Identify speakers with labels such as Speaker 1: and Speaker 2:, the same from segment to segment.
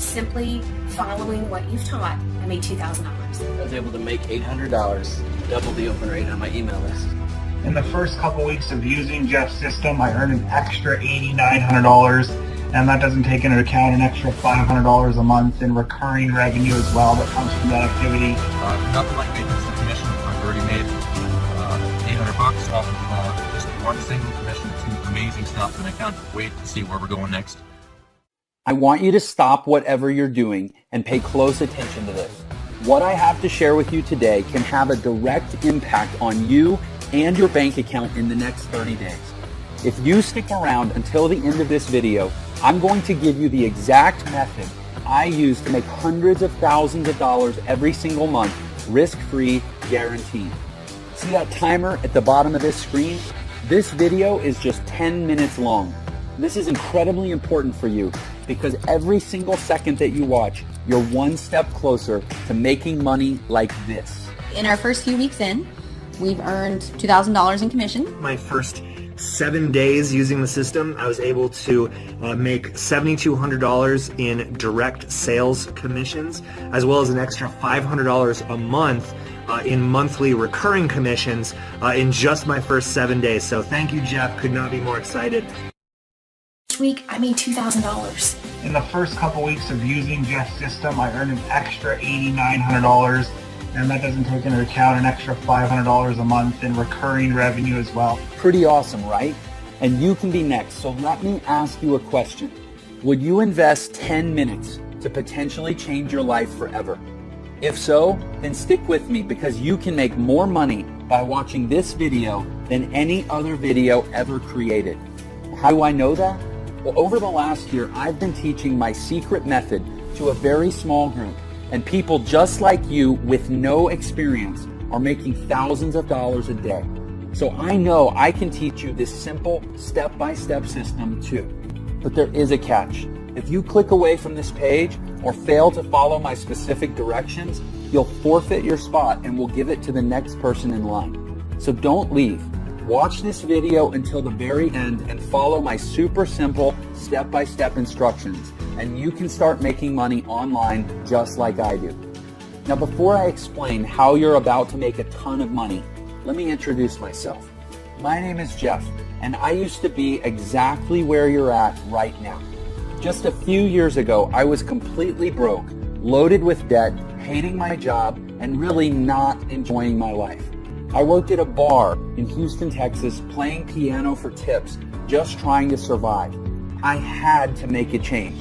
Speaker 1: simply following what you've taught, I made $2,000.
Speaker 2: I was able to make $800, double the open rate on my email list.
Speaker 3: In the first couple weeks of using Jeff's system, I earned an extra $8,900, and that doesn't take into account an extra $500 a month in recurring revenue as well that comes from that activity.
Speaker 4: Nothing like making some commission. I've already made $800 off of just one single commission. It's amazing stuff, and I can't wait to see where we're going next.
Speaker 5: I want you to stop whatever you're doing and pay close attention to this. What I have to share with you today can have a direct impact on you and your bank account in the next 30 days. If you stick around until the end of this video, I'm going to give you the exact method I use to make hundreds of thousands of dollars every single month, risk-free, guaranteed. See that timer at the bottom of this screen? This video is just 10 minutes long. This is incredibly important for you because every single second that you watch, you're one step closer to making money like this.
Speaker 6: In our first few weeks in, we've earned $2,000 in commission.
Speaker 7: My first 7 days using the system, I was able to make $7,200 in direct sales commissions, as well as an extra $500 a month in monthly recurring commissions in just my first 7 days. So thank you, Jeff. Could not be more excited.
Speaker 1: This week, I made $2,000.
Speaker 3: In the first couple weeks of using Jeff's system, I earned an extra $8,900, and that doesn't take into account an extra $500 a month in recurring revenue as well.
Speaker 5: Pretty awesome, right? And you can be next. So let me ask you a question. Would you invest 10 minutes to potentially change your life forever? If so, then stick with me because you can make more money by watching this video than any other video ever created. How do I know that? Well, over the last year, I've been teaching my secret method to a very small group, and people just like you with no experience are making thousands of dollars a day. So I know I can teach you this simple step-by-step system too. But there is a catch. If you click away from this page or fail to follow my specific directions, you'll forfeit your spot and we'll give it to the next person in line. So don't leave. Watch this video until the very end and follow my super simple step-by-step instructions, and you can start making money online just like I do. Now, before I explain how you're about to make a ton of money, let me introduce myself. My name is Jeff, and I used to be exactly where you're at right now. Just a few years ago, I was completely broke, loaded with debt, hating my job, and really not enjoying my life. I worked at a bar in Houston, Texas, playing piano for tips, just trying to survive. I had to make a change.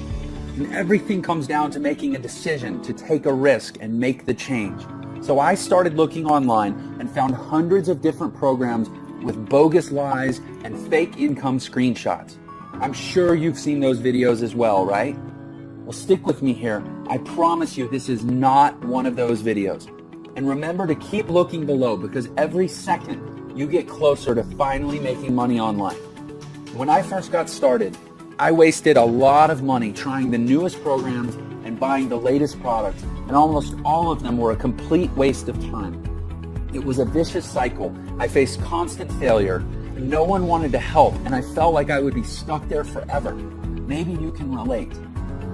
Speaker 5: And everything comes down to making a decision to take a risk and make the change. So I started looking online and found hundreds of different programs with bogus lies and fake income screenshots. I'm sure you've seen those videos as well, right? Well, stick with me here. I promise you this is not one of those videos. And remember to keep looking below because every second you get closer to finally making money online. When I first got started, I wasted a lot of money trying the newest programs and buying the latest products, and almost all of them were a complete waste of time. It was a vicious cycle. I faced constant failure, and no one wanted to help, and I felt like I would be stuck there forever. Maybe you can relate.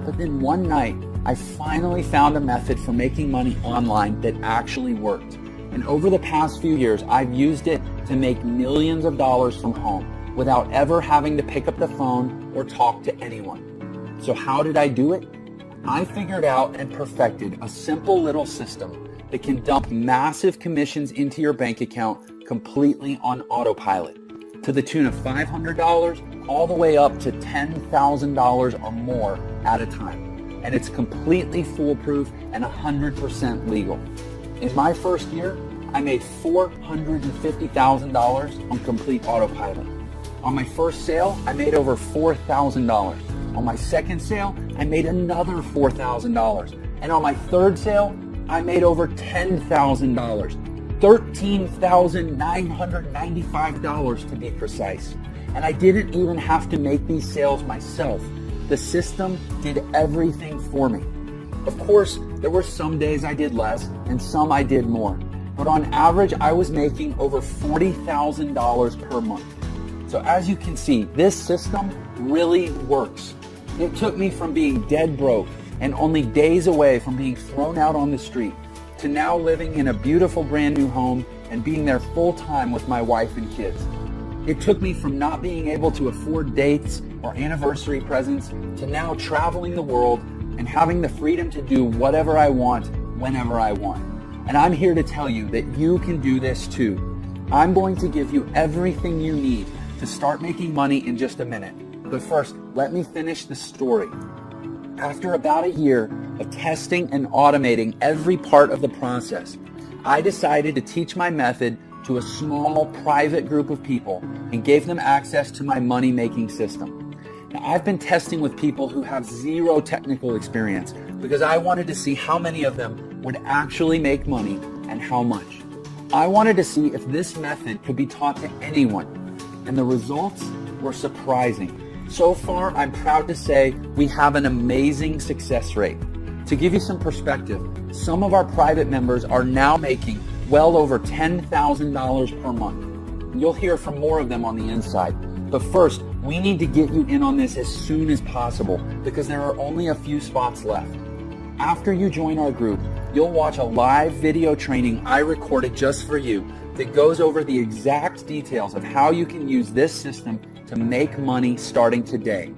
Speaker 5: But then one night, I finally found a method for making money online that actually worked. And over the past few years, I've used it to make millions of dollars from home without ever having to pick up the phone or talk to anyone. So how did I do it? I figured out and perfected a simple little system that can dump massive commissions into your bank account completely on autopilot to the tune of $500 all the way up to $10,000 or more at a time. And it's completely foolproof and 100% legal. In my first year, I made $450,000 on complete autopilot. On my first sale, I made over $4,000. On my second sale, I made another $4,000. And on my third sale, I made over $10,000. $13,995 to be precise. And I didn't even have to make these sales myself. The system did everything for me. Of course, there were some days I did less and some I did more. But on average, I was making over $40,000 per month. So as you can see, this system really works. It took me from being dead broke and only days away from being thrown out on the street, to now living in a beautiful brand new home and being there full time with my wife and kids. It took me from not being able to afford dates or anniversary presents to now traveling the world and having the freedom to do whatever I want, whenever I want. And I'm here to tell you that you can do this too. I'm going to give you everything you need to start making money in just a minute. But first, let me finish the story. After about a year of testing and automating every part of the process, I decided to teach my method to a small private group of people and gave them access to my money-making system. Now, I've been testing with people who have zero technical experience because I wanted to see how many of them would actually make money and how much. I wanted to see if this method could be taught to anyone, and the results were surprising. So far, I'm proud to say we have an amazing success rate. To give you some perspective, some of our private members are now making well over $10,000 per month. You'll hear from more of them on the inside. But first, we need to get you in on this as soon as possible because there are only a few spots left. After you join our group, you'll watch a live video training I recorded just for you that goes over the exact details of how you can use this system to make money starting today.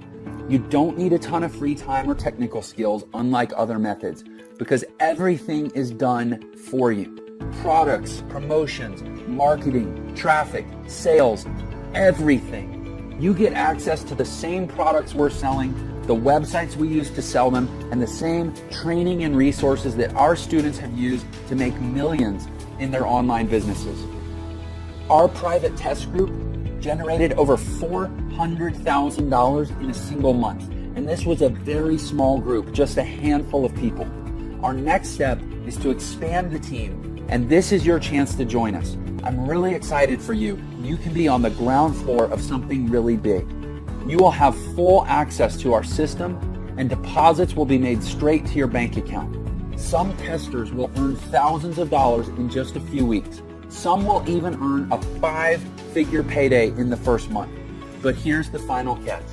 Speaker 5: You don't need a ton of free time or technical skills unlike other methods because everything is done for you. Products, promotions, marketing, traffic, sales, everything. You get access to the same products we're selling, the websites we use to sell them, and the same training and resources that our students have used to make millions in their online businesses. Our private test group generated over $400,000 in a single month, and this was a very small group, just a handful of people. Our next step is to expand the team, and this is your chance to join us. I'm really excited for you. You can be on the ground floor of something really big. You will have full access to our system, and deposits will be made straight to your bank account. Some testers will earn thousands of dollars in just a few weeks. Some will even earn a 5-figure payday in the first month. But here's the final catch.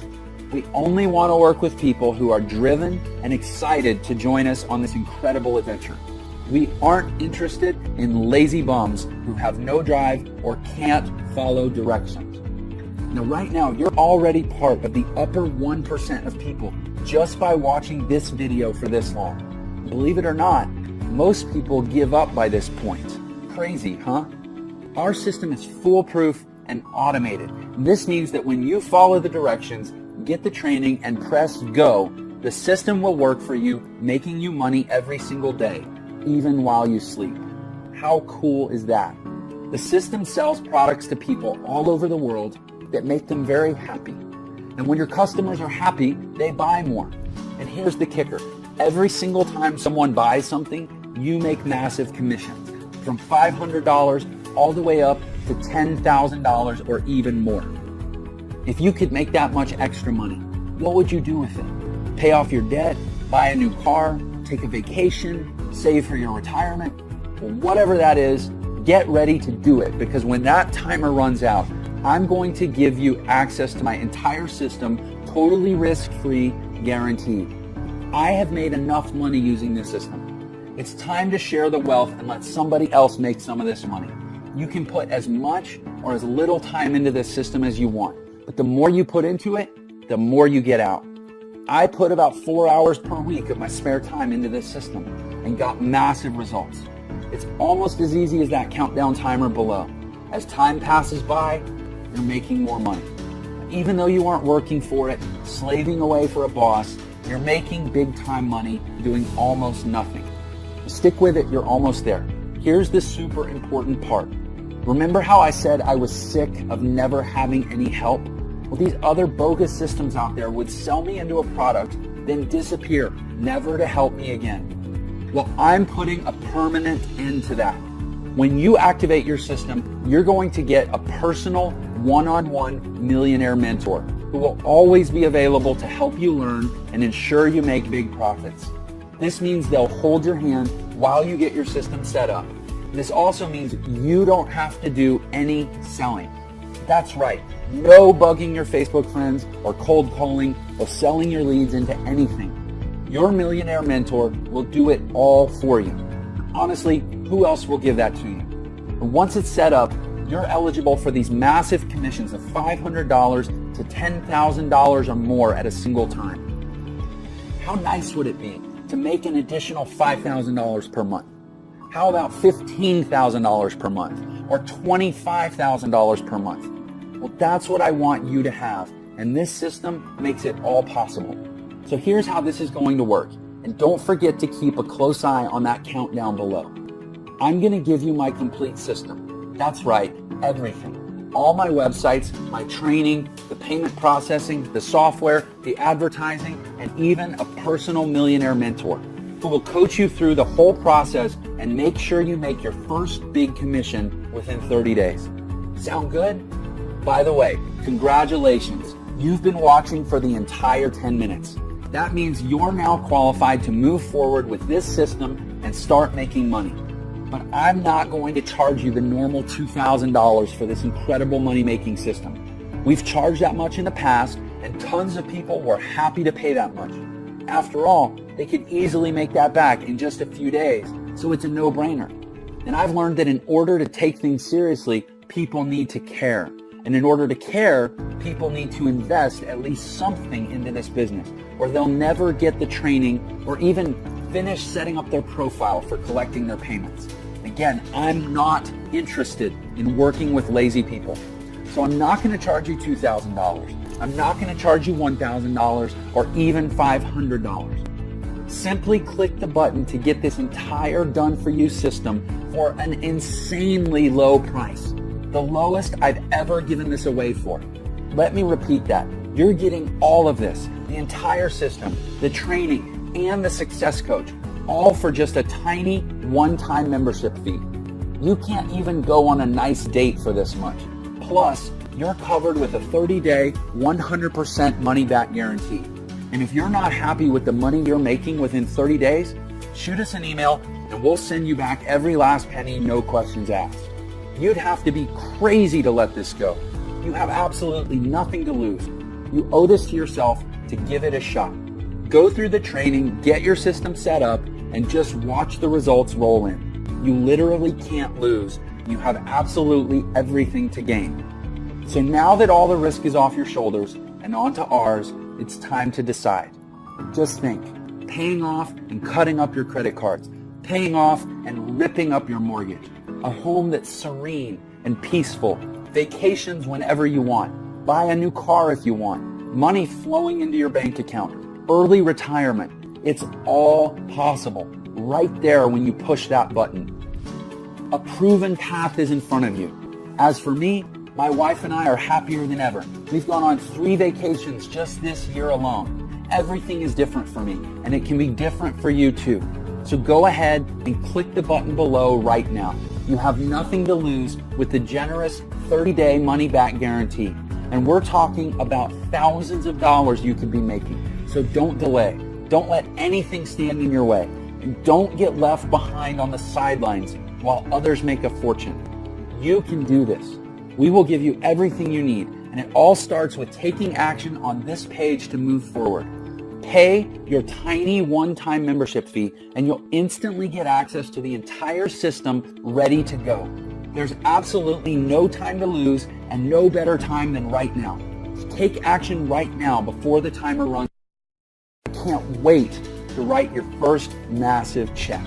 Speaker 5: We only want to work with people who are driven and excited to join us on this incredible adventure. We aren't interested in lazy bums who have no drive or can't follow directions. Now, right now, you're already part of the upper 1% of people just by watching this video for this long. Believe it or not, most people give up by this point. Crazy, huh? Our system is foolproof and automated. This means that when you follow the directions, get the training, and press go, the system will work for you, making you money every single day, even while you sleep. How cool is that? The system sells products to people all over the world that make them very happy. And when your customers are happy, they buy more. And here's the kicker. Every single time someone buys something, you make massive commissions. From $500 all the way up to $10,000 or even more. If you could make that much extra money, what would you do with it? Pay off your debt, buy a new car, take a vacation, save for your retirement? Well, whatever that is, get ready to do it because when that timer runs out, I'm going to give you access to my entire system, totally risk-free, guaranteed. I have made enough money using this system. It's time to share the wealth and let somebody else make some of this money. You can put as much or as little time into this system as you want, but the more you put into it, the more you get out. I put about 4 hours per week of my spare time into this system and got massive results. It's almost as easy as that countdown timer below. As time passes by, you're making more money. Even though you aren't working for it, slaving away for a boss, you're making big time money doing almost nothing. Stick with it, you're almost there. Here's the super important part. Remember how I said I was sick of never having any help? Well, these other bogus systems out there would sell me into a product, then disappear, never to help me again. Well, I'm putting a permanent end to that. When you activate your system, you're going to get a personal one-on-one millionaire mentor who will always be available to help you learn and ensure you make big profits. This means they'll hold your hand while you get your system set up. This also means you don't have to do any selling. That's right, no bugging your Facebook friends or cold calling or selling your leads into anything. Your millionaire mentor will do it all for you. Honestly, who else will give that to you? And once it's set up, you're eligible for these massive commissions of $500 to $10,000 or more at a single time. How nice would it be to make an additional $5,000 per month? How about $15,000 per month or $25,000 per month? Well, that's what I want you to have, and this system makes it all possible. So here's how this is going to work, and don't forget to keep a close eye on that countdown below. I'm going to give you my complete system. That's right, everything. All my websites, my training, the payment processing, the software, the advertising, and even a personal millionaire mentor who will coach you through the whole process and make sure you make your first big commission within 30 days. Sound good? By the way, congratulations. You've been watching for the entire 10 minutes. That means you're now qualified to move forward with this system and start making money. But I'm not going to charge you the normal $2,000 for this incredible money-making system. We've charged that much in the past, and tons of people were happy to pay that much. After all, they could easily make that back in just a few days, so it's a no-brainer. And I've learned that in order to take things seriously, people need to care. And in order to care, people need to invest at least something into this business, or they'll never get the training or even finish setting up their profile for collecting their payments. Again, I'm not interested in working with lazy people. So I'm not going to charge you $2,000. I'm not going to charge you $1,000 or even $500. Simply click the button to get this entire done-for-you system for an insanely low price. The lowest I've ever given this away for. Let me repeat that. You're getting all of this, the entire system, the training, and the success coach, all for just a tiny one-time membership fee. You can't even go on a nice date for this much. Plus, you're covered with a 30-day, 100% money-back guarantee. And if you're not happy with the money you're making within 30 days, shoot us an email and we'll send you back every last penny, no questions asked. You'd have to be crazy to let this go. You have absolutely nothing to lose. You owe this to yourself to give it a shot. Go through the training, get your system set up, and just watch the results roll in. You literally can't lose. You have absolutely everything to gain. So now that all the risk is off your shoulders and onto ours, it's time to decide. Just think, paying off and cutting up your credit cards, paying off and ripping up your mortgage, a home that's serene and peaceful, vacations whenever you want, buy a new car if you want, money flowing into your bank account, early retirement. It's all possible right there when you push that button. A proven path is in front of you. As for me, my wife and I are happier than ever. We've gone on 3 vacations just this year alone. Everything is different for me, and it can be different for you too. So go ahead and click the button below right now. You have nothing to lose with the generous 30-day money-back guarantee. And we're talking about thousands of dollars you could be making. So don't delay. Don't let anything stand in your way. And don't get left behind on the sidelines while others make a fortune. You can do this. We will give you everything you need, and it all starts with taking action on this page to move forward. Pay your tiny one-time membership fee, and you'll instantly get access to the entire system ready to go. There's absolutely no time to lose and no better time than right now. Take action right now before the timer runs. I can't wait to write your first massive check.